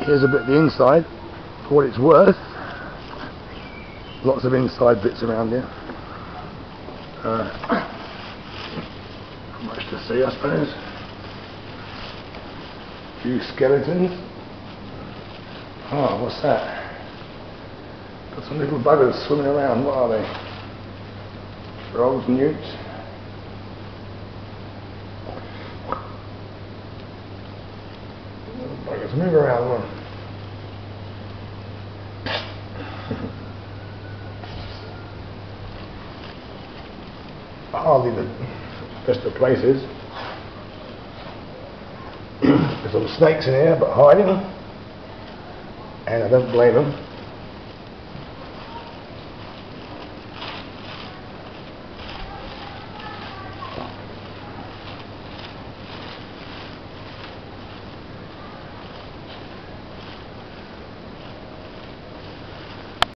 Here's a bit of the inside for what it's worth. Lots of inside bits around here. Not much to see, I suppose. A few skeletons. Oh, what's that? Got some little buggers swimming around. What are they? Frogs, newts. Little buggers, move around one. Hardly the best of places. There's some snakes in here, but hiding, and I don't blame them.